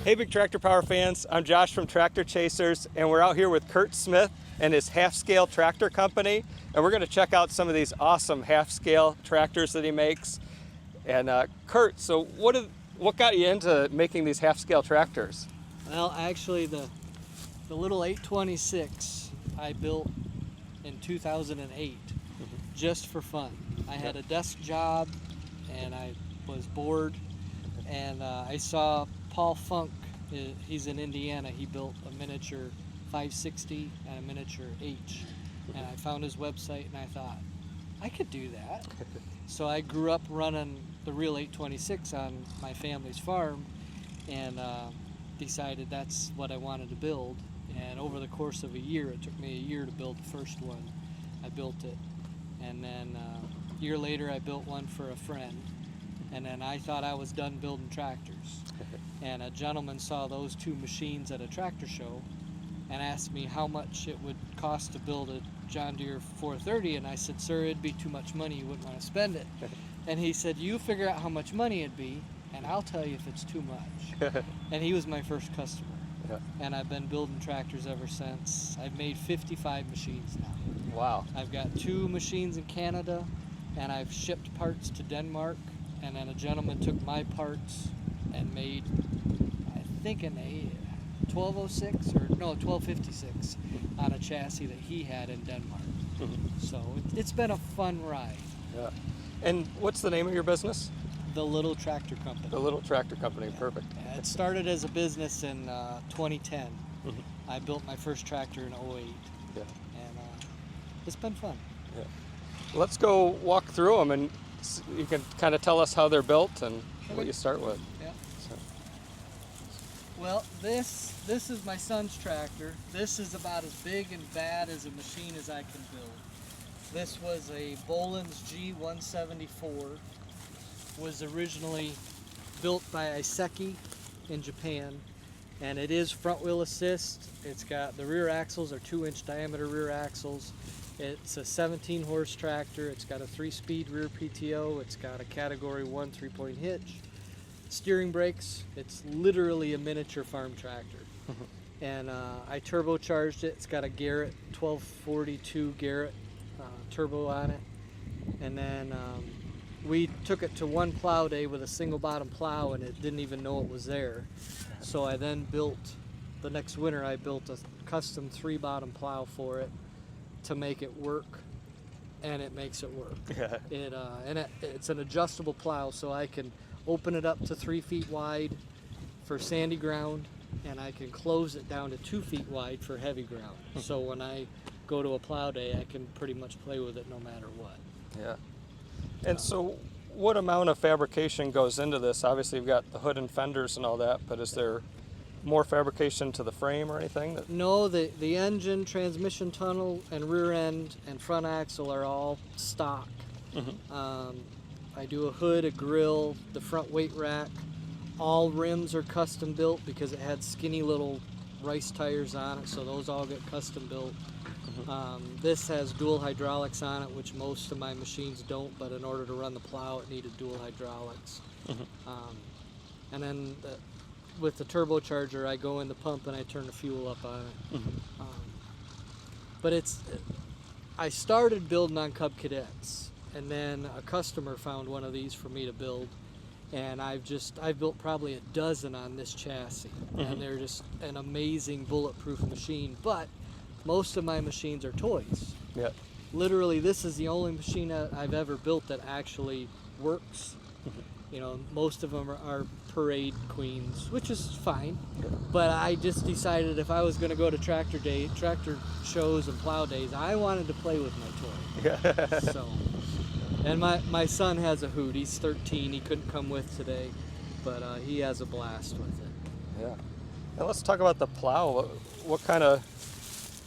Hey Big Tractor Power fans, I'm Josh from Tractor Chasers, and we're out here with Kurt Smith and his Half Scale Tractor Company, and we're going to check out some of these awesome half scale tractors that he makes. And Kurt, so what got you into making these half scale tractors? Well, actually the little 826 I built in 2008 just for fun. I had a desk job and I was bored, and I saw Paul Funk. He's in Indiana. He built a miniature 560 and a miniature H, and I found his website and I thought I could do that. So I grew up running the real 826 on my family's farm, and decided that's what I wanted to build. And over the course of a year, it took me a year to build the first one. I built it, and then a year later I built one for a friend, and then I thought I was done building tractors. And a gentleman saw those two machines at a tractor show and asked me how much it would cost to build a John Deere 430, and I said, "Sir, it'd be too much money, you wouldn't want to spend it." And he said, "You figure out how much money it'd be and I'll tell you if it's too much." And he was my first customer. Yeah. And I've been building tractors ever since. I've made 55 machines now. Wow. I've got 2 machines in Canada, and I've shipped parts to Denmark, and then a gentleman took my parts and made, I think, an 1206 or no 1256 on a chassis that he had in Denmark. So it's been a fun ride. Yeah. And what's the name of your business? The Little Tractor Company. The Little Tractor Company. Yeah. Perfect. Yeah, it started as a business in 2010. I built my first tractor in 08. Yeah. And it's been fun. Yeah. Let's go walk through them, and you can kind of tell us how they're built and what you start with. Yeah. So. Well, this is my son's tractor. This is about as big and bad as a machine as I can build. This was a Boland's G174. Was originally built by Iseki in Japan, and it is front wheel assist. It's got, the rear axles are 2-inch diameter rear axles. It's a 17 horse tractor. It's got a 3-speed rear PTO. It's got a category 1 3-point hitch. Steering brakes. It's literally a miniature farm tractor. And I turbocharged it. It's got a Garrett 1242 Garrett turbo on it. And then we took it to one plow day with a single bottom plow, and it didn't even know it was there. So I then built, the next winter I built a custom 3-bottom plow for it to make it work, and it makes it work. It's an adjustable plow, so I can open it up to 3 feet wide for sandy ground, and I can close it down to 2 feet wide for heavy ground. So when I go to a plow day, I can pretty much play with it no matter what. Yeah. And so what amount of fabrication goes into this? Obviously you've got the hood and fenders and all that, but is there more fabrication to the frame or anything? No, the engine, transmission tunnel, and rear end and front axle are all stock. I do a hood, a grill, the front weight rack. All rims are custom built because it had skinny little rice tires on it, so those all get custom built. This has dual hydraulics on it, which most of my machines don't, but in order to run the plow it needed dual hydraulics. And then with the turbocharger I go in the pump and I turn the fuel up on it. But I started building on Cub Cadets, and then a customer found one of these for me to build, and I've built probably a dozen on this chassis, and they're just an amazing bulletproof machine. But most of my machines are toys. Yeah. Literally, this is the only machine I've ever built that actually works. You know, most of them are parade queens, which is fine. But I just decided if I was going to go to tractor shows and plow days, I wanted to play with my toy. So, and my son has a hoot. He's 13. He couldn't come with today, but he has a blast with it. Yeah. Now let's talk about the plow. What kind of?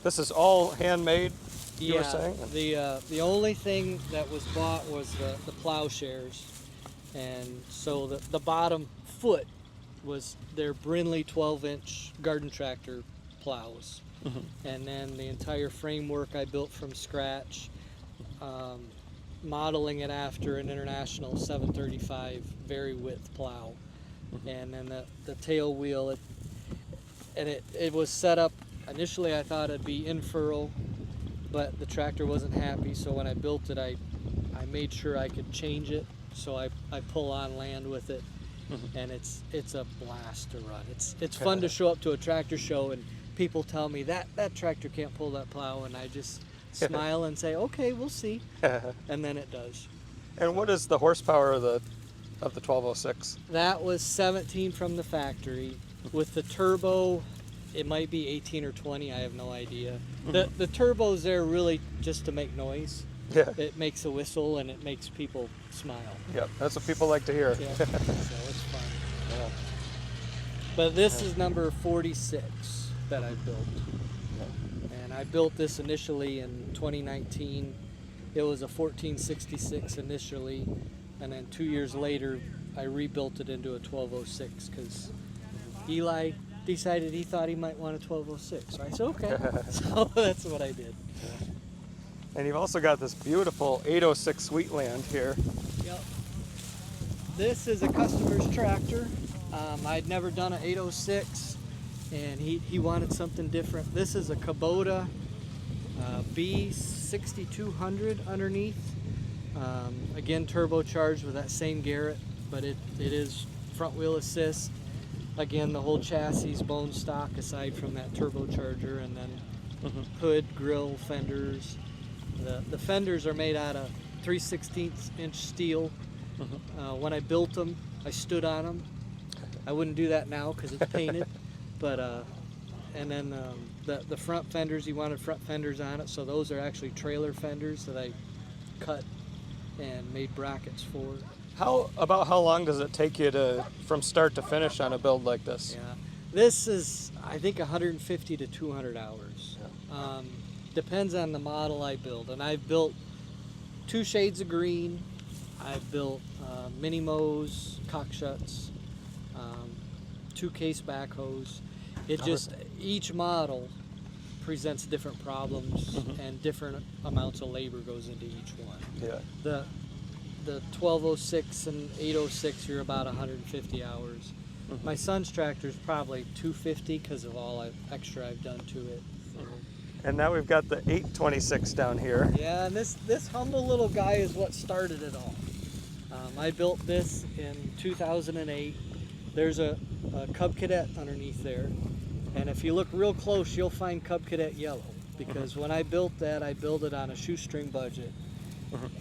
This is all handmade, you were saying? The only thing that was bought was the plowshares. And so the bottom foot was their Brinley 12-inch garden tractor plows. And then the entire framework I built from scratch, modeling it after an International 735 very width plow. and then the tail wheel. It was set up, initially I thought it'd be in furrow, but the tractor wasn't happy, so when I built it, I made sure I could change it, so I pull on land with it, and it's a blast to run. It's fun to show up to a tractor show and people tell me that tractor can't pull that plow, and I just smile and say, okay, we'll see, and then it does. And what is the horsepower of the 1206? That was 17 from the factory. With the turbo, it might be 18 or 20, I have no idea. The turbo's there really just to make noise. Yeah. It makes a whistle and it makes people smile. Yep, that's what people like to hear. Yeah, so it's fun. Yeah. But this is number 46 that I built. And I built this initially in 2019. It was a 1466 initially, and then 2 years later I rebuilt it into a 1206 because Eli decided he thought he might want a 1206. So I said, okay. So that's what I did. And you've also got this beautiful 806 Sweetland here. Yep. This is a customer's tractor. I'd never done an 806, and he wanted something different. This is a Kubota B6200 underneath. Again, turbocharged with that same Garrett, but it is front wheel assist. Again, the whole chassis is bone stock aside from that turbocharger, and then hood, grill, fenders. The fenders are made out of 3/16 inch steel. When I built them, I stood on them. I wouldn't do that now because it's painted, but and then the front fenders, he wanted front fenders on it, so those are actually trailer fenders that I cut and made brackets for. About how long does it take you from start to finish on a build like this? Yeah, this is I think 150 to 200 hours. Yeah. Depends on the model I build, and I've built 2 shades of green. I've built mini mows, cockshuts, 2 case backhoes. It just each model presents different problems, and different amounts of labor goes into each one. Yeah. The 1206 and 806 are about 150 hours. My son's tractor is probably 250 because of all extra I've done to it. And now we've got the 826 down here. Yeah, and this humble little guy is what started it all. I built this in 2008. There's a Cub Cadet underneath there, and if you look real close, you'll find Cub Cadet yellow, because when I built that, I built it on a shoestring budget,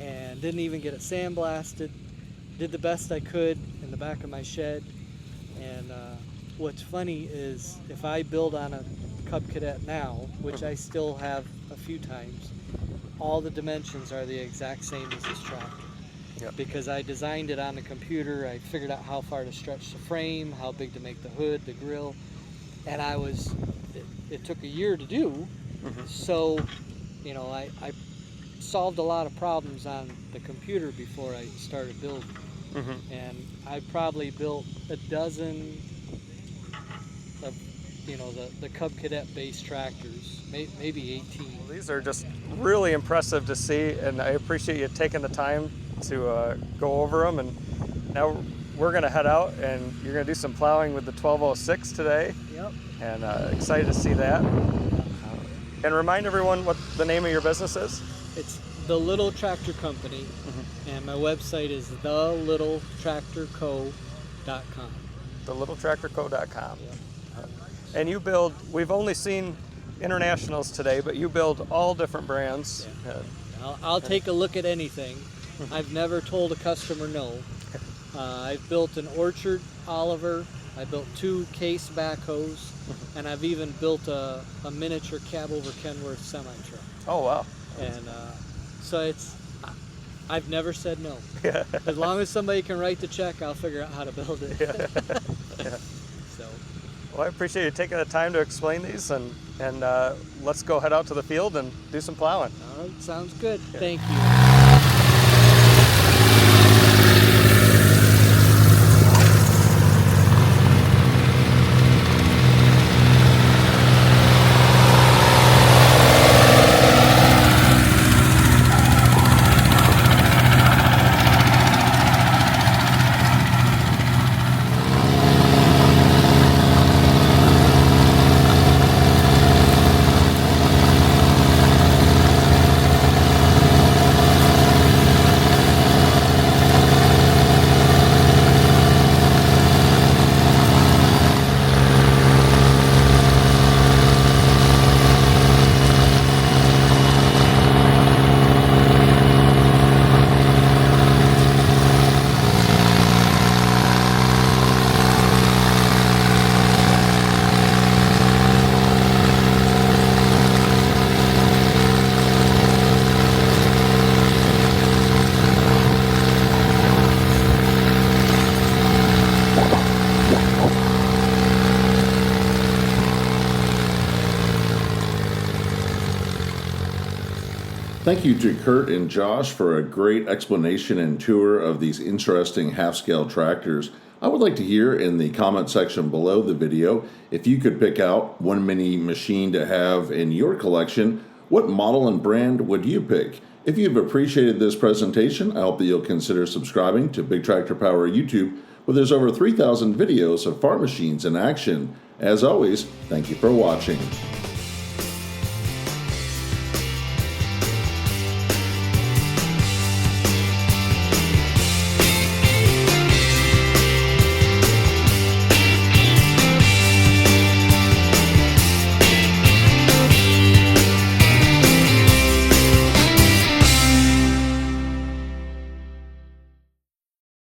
and didn't even get it sandblasted. Did the best I could in the back of my shed, and what's funny is if I build on a Cub Cadet now, which I still have a few times, all the dimensions are the exact same as this tractor. Yep. Because I designed it on the computer. I figured out how far to stretch the frame, how big to make the hood, the grill, and it took a year to do. So, you know, I solved a lot of problems on the computer before I started building. And I probably built a dozen of, you know, the Cub Cadet based tractors, maybe 18. Well, these are just really impressive to see, and I appreciate you taking the time to go over them. And now we're going to head out, and you're going to do some plowing with the 1206 today. Yep. And excited to see that. And remind everyone what the name of your business is. It's The Little Tractor Company, and my website is thelittletractorco.com. Thelittletractorco.com. Yep. And you build, we've only seen internationals today, but you build all different brands. Yeah. I'll take a look at anything. I've never told a customer no. I've built an Orchard Oliver, I built 2 case backhoes, and I've even built a miniature cab over Kenworth semi-truck. Oh, wow. And so I've never said no. Yeah. As long as somebody can write the check, I'll figure out how to build it. Yeah. Yeah. So. Well, I appreciate you taking the time to explain these, and let's go head out to the field and do some plowing. All right, sounds good. Yeah. Thank you. Thank you to Kurt and Josh for a great explanation and tour of these interesting half-scale tractors. I would like to hear in the comment section below the video if you could pick out one mini machine to have in your collection. What model and brand would you pick? If you've appreciated this presentation, I hope that you'll consider subscribing to Big Tractor Power YouTube, where there's over 3,000 videos of farm machines in action. As always, thank you for watching.